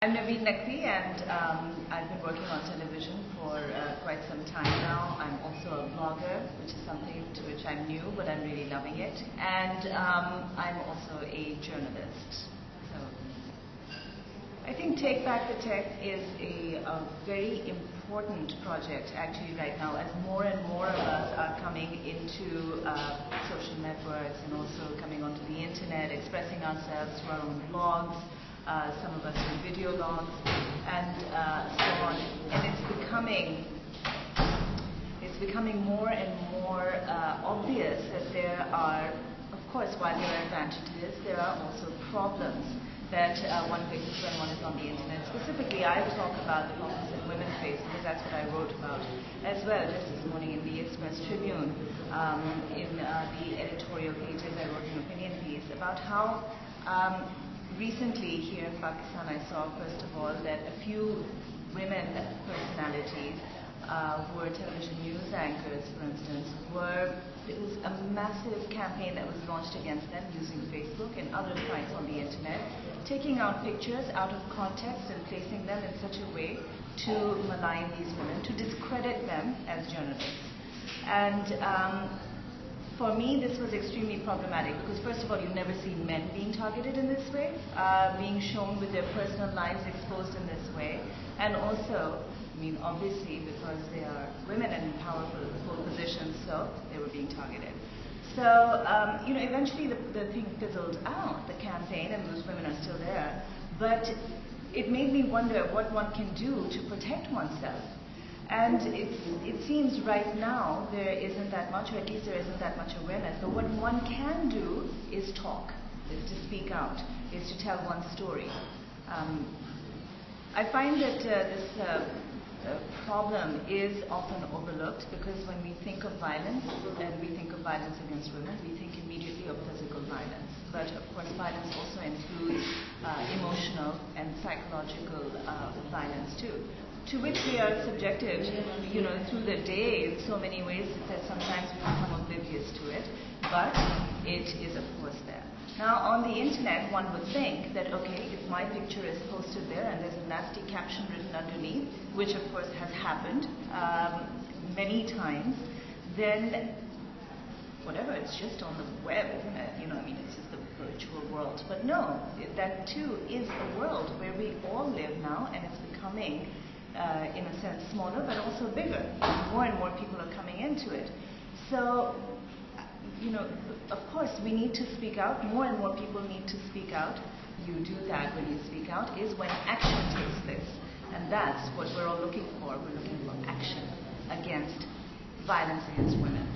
I'm Naveen Naqvi, and I've been working on television for quite some time now. I'm also a blogger, which is something to which I'm new, but I'm really loving it. And I'm also a journalist. So I think Take Back the Tech is a very important project actually right now, as more and more of us are coming into social networks and also coming onto the internet, expressing ourselves through our own blogs. Some of us do video logs and so on, and it's becoming more and more obvious that there are, of course, while there are advantages, there are also problems that one faces when one is on the internet. Specifically, I talk about the problems that women face because that's what I wrote about as well just this morning in the Express Tribune. In the editorial pages, I wrote an opinion piece about how recently here in Pakistan, I saw, first of all, that a few women personalities who were television news anchors, for instance, it was a massive campaign that was launched against them using Facebook and other sites on the internet, taking out pictures out of context and placing them in such a way to malign these women, to discredit them as journalists. And for me, this was extremely problematic because, first of all, you never see men being targeted in this way, being shown with their personal lives exposed in this way, and also, I mean, obviously, because they are women in powerful positions, so they were being targeted. So, eventually the thing fizzled out, the campaign, and those women are still there, but it made me wonder what one can do to protect oneself. And it seems right now there isn't that much, or at least there isn't that much awareness. But what one can do is talk, is to speak out, is to tell one's story. I find that this problem is often overlooked because when we think of violence, and we think of violence against women, we think immediately of physical violence. But of course, violence also includes emotional and psychological violence too, to which we are subjected, through the day in so many ways that sometimes we become oblivious to it, but it is of course there. Now on the internet, one would think that, okay, if my picture is posted there and there's a nasty caption written underneath, which of course has happened many times, then whatever, it's just on the web, isn't it? It's just the virtual world. But no, that too is a world where we all live now, and it's becoming in a sense smaller, but also bigger. More and more people are coming into it. So, of course, we need to speak out. More and more people need to speak out. You do that when you speak out, is when action takes place. And that's what we're all looking for. We're looking for action against violence against women.